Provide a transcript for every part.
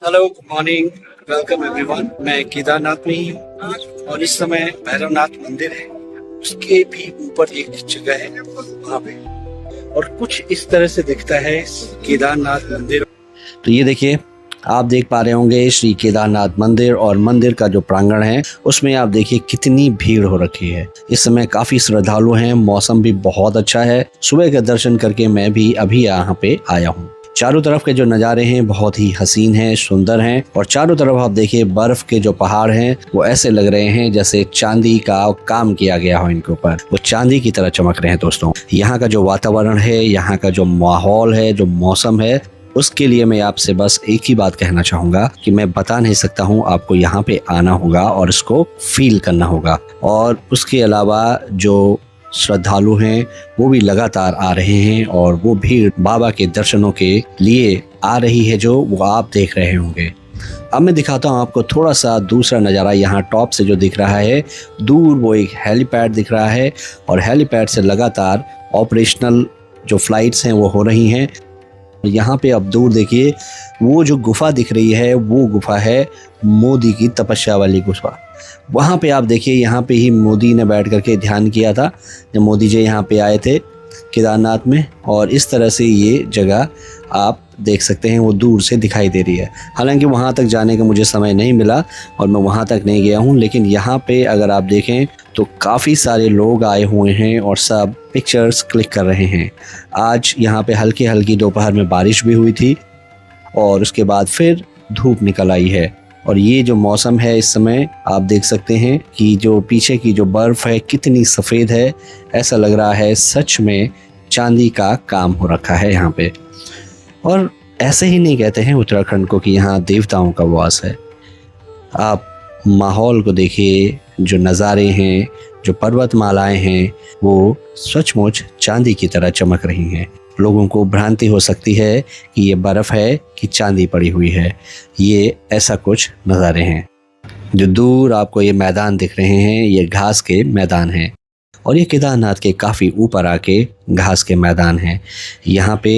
Hello, good morning, welcome everyone. मैं केदारनाथ में ही हूँ और इस समय भैरवनाथ मंदिर है, उसके भी ऊपर एक जगह है वहाँ पे, और कुछ इस तरह से दिखता है केदारनाथ मंदिर। तो ये देखिए, आप देख पा रहे होंगे श्री केदारनाथ मंदिर, और मंदिर का जो प्रांगण है उसमें आप देखिए कितनी भीड़ हो रखी है। इस समय काफी श्रद्धालु हैं, मौसम भी बहुत अच्छा है। सुबह के दर्शन करके मैं भी अभी यहाँ पे आया हूँ। चारों तरफ के जो नज़ारे हैं बहुत ही हसीन हैं, सुंदर हैं, और चारों तरफ आप देखिए बर्फ के जो पहाड़ हैं वो ऐसे लग रहे हैं जैसे चांदी का काम किया गया हो इनके ऊपर, वो चांदी की तरह चमक रहे हैं। दोस्तों, यहाँ का जो वातावरण है, यहाँ का जो माहौल है, जो मौसम है, उसके लिए मैं आपसे बस एक ही बात कहना चाहूँगा कि मैं बता नहीं सकता हूँ, आपको यहाँ पे आना होगा और इसको फील करना होगा। और उसके अलावा जो श्रद्धालु हैं वो भी लगातार आ रहे हैं, और वो भीड़ बाबा के दर्शनों के लिए आ रही है जो वो आप देख रहे होंगे। अब मैं दिखाता हूँ आपको थोड़ा सा दूसरा नज़ारा। यहाँ टॉप से जो दिख रहा है दूर, वो एक हेलीपैड दिख रहा है, और हेलीपैड से लगातार ऑपरेशनल जो फ्लाइट्स हैं वो हो रही हैं। यहाँ पे अब दूर देखिए, वो जो गुफा दिख रही है वो गुफा है मोदी की तपस्या वाली गुफा। वहाँ पे आप देखिए, यहाँ पे ही मोदी ने बैठ करके ध्यान किया था जब मोदी जी यहाँ पे आए थे केदारनाथ में, और इस तरह से ये जगह आप देख सकते हैं वो दूर से दिखाई दे रही है। हालांकि वहाँ तक जाने का मुझे समय नहीं मिला और मैं वहाँ तक नहीं गया हूँ, लेकिन यहाँ पे अगर आप देखें तो काफ़ी सारे लोग आए हुए हैं और सब पिक्चर्स क्लिक कर रहे हैं। आज यहाँ पे हल्की हल्की दोपहर में बारिश भी हुई थी, और उसके बाद फिर धूप निकल आई है। और ये जो मौसम है इस समय आप देख सकते हैं कि जो पीछे की जो बर्फ़ है कितनी सफ़ेद है, ऐसा लग रहा है सच में चांदी का काम हो रखा है यहाँ पे। और ऐसे ही नहीं कहते हैं उत्तराखंड को कि यहाँ देवताओं का वास है। आप माहौल को देखिए, जो नज़ारे हैं, जो पर्वतमालाएं हैं, वो सचमुच चांदी की तरह चमक रही हैं। लोगों को भ्रांति हो सकती है कि ये बर्फ़ है कि चांदी पड़ी हुई है। ये ऐसा कुछ नज़ारे हैं। जो दूर आपको ये मैदान दिख रहे हैं, ये घास के मैदान हैं, और ये केदारनाथ के काफ़ी ऊपर आके घास के मैदान हैं। यहाँ पे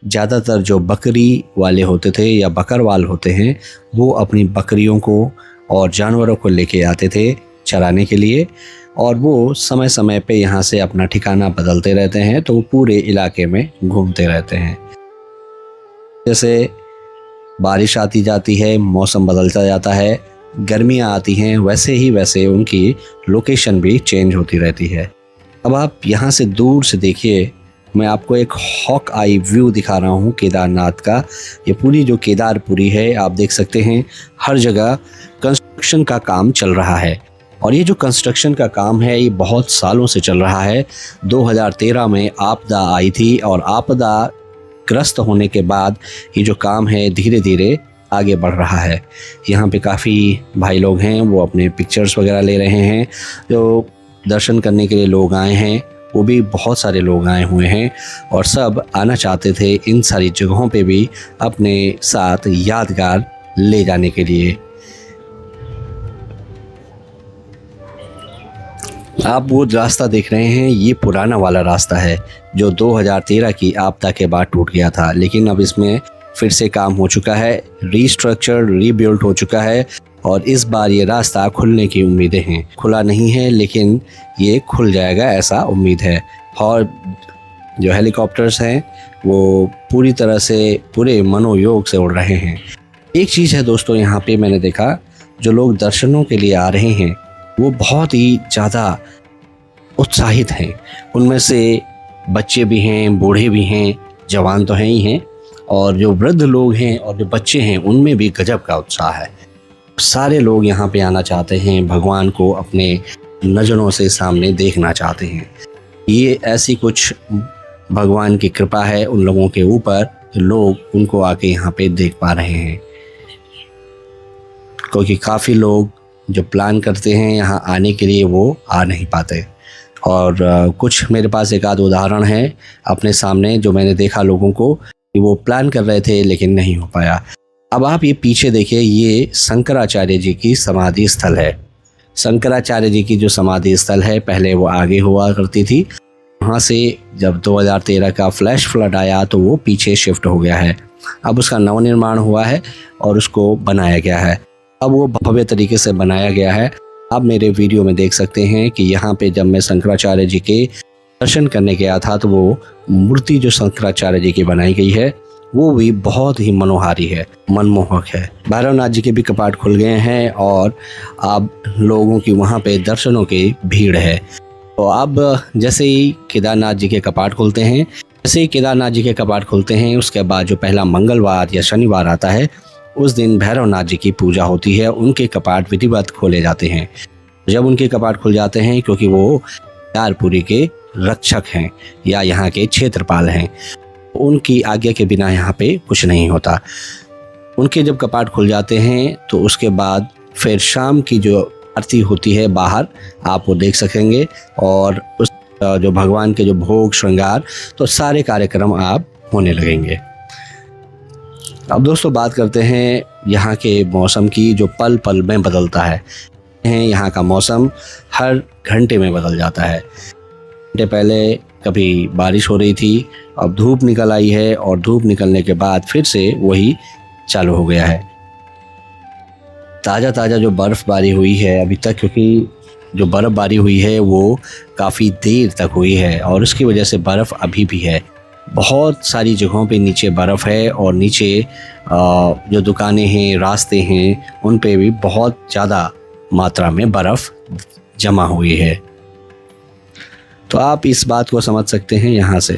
ज़्यादातर जो बकरी वाले होते थे या बकरवाल होते हैं, वो अपनी बकरियों को और जानवरों को लेके आते थे चराने के लिए, और वो समय समय पे यहाँ से अपना ठिकाना बदलते रहते हैं, तो वो पूरे इलाके में घूमते रहते हैं। जैसे बारिश आती जाती है, मौसम बदलता जाता है, गर्मियाँ आती हैं, वैसे ही वैसे उनकी लोकेशन भी चेंज होती रहती है। अब आप यहाँ से दूर से देखिए, मैं आपको एक हॉक आई व्यू दिखा रहा हूँ केदारनाथ का। ये पूरी जो केदारपुरी है, आप देख सकते हैं हर जगह कंस्ट्रक्शन का काम चल रहा है, और ये जो कंस्ट्रक्शन का काम है ये बहुत सालों से चल रहा है। 2013 में आपदा आई थी, और आपदा ग्रस्त होने के बाद ये जो काम है धीरे धीरे आगे बढ़ रहा है। यहाँ पे काफ़ी भाई लोग हैं, वो अपने पिक्चर्स वगैरह ले रहे हैं। जो दर्शन करने के लिए लोग आए हैं, वो भी बहुत सारे लोग आए हुए हैं, और सब आना चाहते थे इन सारी जगहों पे भी अपने साथ यादगार ले जाने के लिए। आप वो रास्ता देख रहे हैं, ये पुराना वाला रास्ता है जो 2013 की आपदा के बाद टूट गया था, लेकिन अब इसमें फिर से काम हो चुका है, रीस्ट्रक्चर, रीबिल्ड हो चुका है, और इस बार ये रास्ता खुलने की उम्मीदें हैं। खुला नहीं है, लेकिन ये खुल जाएगा ऐसा उम्मीद है। और जो हेलीकॉप्टर्स हैं वो पूरी तरह से पूरे मनोयोग से उड़ रहे हैं। एक चीज़ है दोस्तों, यहाँ पे मैंने देखा, जो लोग दर्शनों के लिए आ रहे हैं वो बहुत ही ज़्यादा उत्साहित हैं। उनमें से बच्चे भी हैं, बूढ़े भी हैं, जवान तो हैं ही हैं, और जो वृद्ध लोग हैं और जो बच्चे हैं उनमें भी गजब का उत्साह है। सारे लोग यहाँ पे आना चाहते हैं, भगवान को अपने नज़रों से सामने देखना चाहते हैं। ये ऐसी कुछ भगवान की कृपा है उन लोगों के ऊपर, लोग उनको आके यहाँ पे देख पा रहे हैं। क्योंकि काफ़ी लोग जो प्लान करते हैं यहाँ आने के लिए वो आ नहीं पाते, और कुछ मेरे पास एक आध उदाहरण है अपने सामने जो मैंने देखा लोगों को कि वो प्लान कर रहे थे लेकिन नहीं हो पाया। अब आप ये पीछे देखिए, ये शंकराचार्य जी की समाधि स्थल है। शंकराचार्य जी की जो समाधि स्थल है पहले वो आगे हुआ करती थी, वहाँ से जब 2013 का फ्लैश फ्लड आया तो वो पीछे शिफ्ट हो गया है। अब उसका नवनिर्माण हुआ है और उसको बनाया गया है। अब वो भव्य तरीके से बनाया गया है। आप मेरे वीडियो में देख सकते हैं कि यहाँ पे जब मैं शंकराचार्य जी के दर्शन करने गया था तो वो मूर्ति जो शंकराचार्य जी की बनाई गई है वो भी बहुत ही मनोहारी है, मनमोहक है। भैरवनाथ जी के भी कपाट खुल गए हैं और अब लोगों की वहाँ पे दर्शनों की भीड़ है। तो अब जैसे ही केदारनाथ जी के कपाट खुलते हैं, उसके बाद जो पहला मंगलवार या शनिवार आता है उस दिन भैरवनाथ जी की पूजा होती है। उनके कपाट विधिवत खोले जाते हैं। जब उनके कपाट खुल जाते हैं, क्योंकि वो केदारपुरी के रक्षक हैं या यहाँ के क्षेत्रपाल हैं, उनकी आज्ञा के बिना यहाँ पे कुछ नहीं होता। उनके जब कपाट खुल जाते हैं तो उसके बाद फिर शाम की जो आरती होती है बाहर आप वो देख सकेंगे, और उस जो भगवान के जो भोग श्रृंगार तो सारे कार्यक्रम आप होने लगेंगे। अब दोस्तों बात करते हैं यहाँ के मौसम की, जो पल पल में बदलता है। यहाँ का मौसम हर घंटे में बदल जाता है। घंटे पहले कभी बारिश हो रही थी, अब धूप निकल आई है और धूप निकलने के बाद फिर से वही चालू हो गया है। ताज़ा ताज़ा जो बर्फ़बारी हुई है अभी तक, क्योंकि जो बर्फ़बारी हुई है वो काफ़ी देर तक हुई है और उसकी वजह से बर्फ़ अभी भी है। बहुत सारी जगहों पे नीचे बर्फ़ है और नीचे जो दुकानें हैं, रास्ते हैं, उन पे भी बहुत ज़्यादा मात्रा में बर्फ़ जमा हुई है। तो आप इस बात को समझ सकते हैं यहाँ से।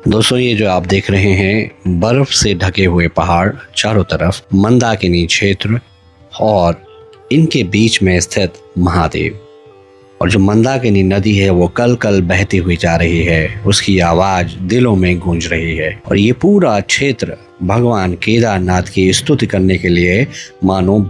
दोस्तों ये जो आप देख रहे हैं बर्फ से ढके हुए पहाड़, चारों तरफ मंदाकिनी क्षेत्र और इनके बीच में स्थित महादेव, और जो मंदाकिनी नदी है वो कल कल बहती हुई जा रही है, उसकी आवाज दिलों में गूंज रही है। और ये पूरा क्षेत्र भगवान केदारनाथ की स्तुति करने के लिए मानो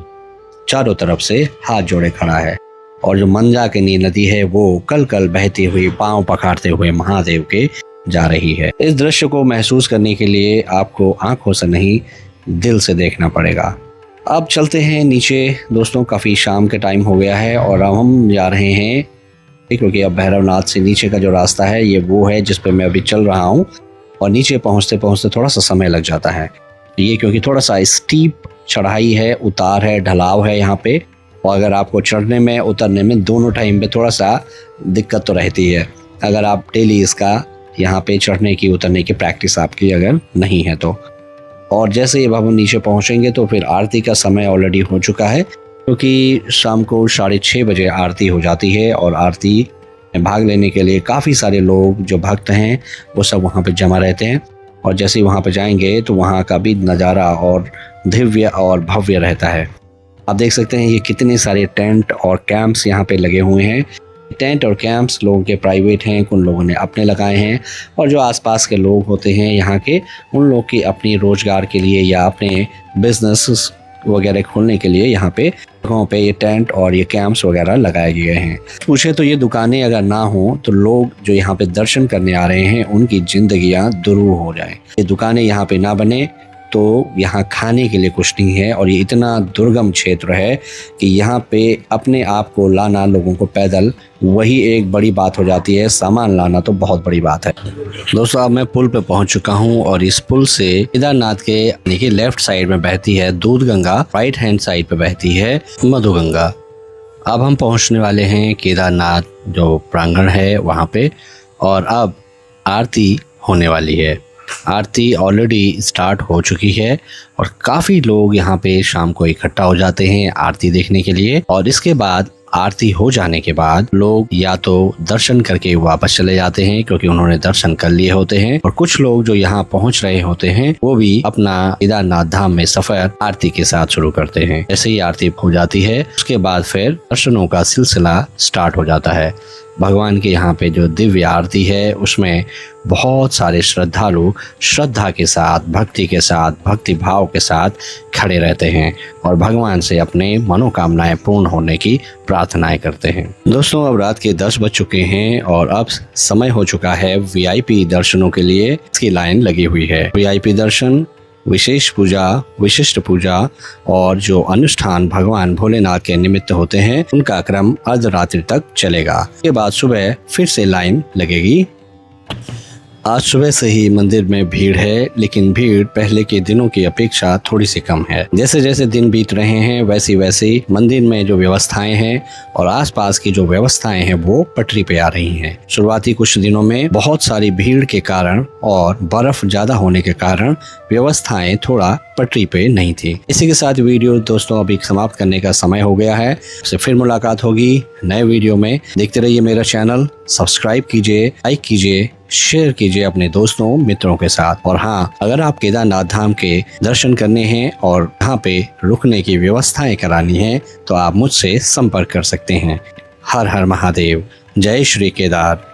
चारों तरफ से हाथ जोड़े खड़ा है। और जो मंदाकिनी नदी है वो कल कल बहती हुई पांव पखारते हुए महादेव के जा रही है। इस दृश्य को महसूस करने के लिए आपको आंखों से नहीं दिल से देखना पड़ेगा। अब चलते हैं नीचे दोस्तों, काफ़ी शाम के टाइम हो गया है और अब हम जा रहे हैं, क्योंकि अब भैरवनाथ से नीचे का जो रास्ता है ये वो है जिस पे मैं अभी चल रहा हूँ, और नीचे पहुँचते पहुँचते थोड़ा सा समय लग जाता है। ये क्योंकि थोड़ा सा स्टीप चढ़ाई है, उतार है, ढलाव है यहाँ पे, और अगर आपको चढ़ने में उतरने में दोनों टाइम पे थोड़ा सा दिक्कत तो रहती है, अगर आप डेली इसका यहाँ पे चढ़ने की उतरने की प्रैक्टिस आपकी अगर नहीं है तो। और जैसे ही हम नीचे पहुँचेंगे तो फिर आरती का समय ऑलरेडी हो चुका है, क्योंकि शाम को 6:30 बजे आरती हो जाती है और आरती में भाग लेने के लिए काफ़ी सारे लोग जो भक्त हैं वो सब वहाँ पे जमा रहते हैं। और जैसे ही वहाँ पे जाएंगे तो वहाँ का भी नज़ारा और दिव्य और भव्य रहता है। आप देख सकते हैं ये कितने सारे टेंट और कैंप्स यहाँ पे लगे हुए हैं। टेंट और कैंप्स लोगों के प्राइवेट हैं, उन लोगों ने अपने लगाए हैं, और जो आसपास के लोग होते हैं यहाँ के, उन लोग की अपनी रोजगार के लिए या अपने बिजनेस वगैरह खोलने के लिए यहाँ पे जगहों पे ये टेंट और ये कैंप्स वगैरह लगाए गए हैं। पूछे तो ये दुकानें अगर ना हो तो लोग जो यहाँ पे दर्शन करने आ रहे हैं उनकी जिंदगियाँ दुरूह हो जाएं। ये दुकानें यहाँ पे ना बने तो यहाँ खाने के लिए कुछ नहीं है, और ये इतना दुर्गम क्षेत्र है कि यहाँ पे अपने आप को लाना लोगों को पैदल वही एक बड़ी बात हो जाती है, सामान लाना तो बहुत बड़ी बात है। दोस्तों अब मैं पुल पे पहुँच चुका हूँ और इस पुल से केदारनाथ के देखिए लेफ्ट साइड में बहती है दूध गंगा, राइट हैंड साइड पे बहती है मधु गंगा। अब हम पहुँचने वाले हैं केदारनाथ जो प्रांगण है वहाँ पे, और अब आरती होने वाली है। आरती ऑलरेडी स्टार्ट हो चुकी है और काफ़ी लोग यहाँ पे शाम को इकट्ठा हो जाते हैं आरती देखने के लिए। और इसके बाद आरती हो जाने के बाद लोग या तो दर्शन करके वापस चले जाते हैं क्योंकि उन्होंने दर्शन कर लिए होते हैं, और कुछ लोग जो यहाँ पहुँच रहे होते हैं वो भी अपना केदारनाथ धाम में सफर आरती के साथ शुरू करते हैं। जैसे ही आरती हो जाती है उसके बाद फिर दर्शनों का सिलसिला स्टार्ट हो जाता है। भगवान के यहाँ पे जो दिव्य आरती है उसमें बहुत सारे श्रद्धालु श्रद्धा के साथ, भक्ति के साथ, भक्ति भाव के साथ खड़े रहते हैं और भगवान से अपने मनोकामनाएं पूर्ण होने की प्रार्थनाएं करते हैं। दोस्तों अब रात के 10 बज चुके हैं और अब समय हो चुका है वीआईपी दर्शनों के लिए। इसकी लाइन लगी हुई है। वीआईपी दर्शन, विशेष पूजा, विशिष्ट पूजा और जो अनुष्ठान भगवान भोलेनाथ के निमित्त होते हैं उनका क्रम अर्धरात्रि तक चलेगा। इसके बाद सुबह फिर से लाइन लगेगी। आज सुबह से ही मंदिर में भीड़ है, लेकिन भीड़ पहले के दिनों की अपेक्षा थोड़ी सी कम है। जैसे जैसे दिन बीत रहे हैं वैसे वैसे मंदिर में जो व्यवस्थाएं हैं और आसपास की जो व्यवस्थाएं हैं वो पटरी पे आ रही हैं। शुरुआती कुछ दिनों में बहुत सारी भीड़ के कारण और बर्फ ज्यादा होने के कारण व्यवस्थाएं थोड़ा पटरी पे नहीं थी। इसी के साथ वीडियो दोस्तों अभी समाप्त करने का समय हो गया है। आपसे फिर मुलाकात होगी नए वीडियो में। देखते रहिए मेरा चैनल, सब्सक्राइब कीजिए, लाइक कीजिए, शेयर कीजिए अपने दोस्तों मित्रों के साथ। और हाँ, अगर आप केदारनाथ धाम के दर्शन करने हैं और यहाँ पे रुकने की व्यवस्थाएं करानी है तो आप मुझसे संपर्क कर सकते हैं। हर हर महादेव, जय श्री केदार।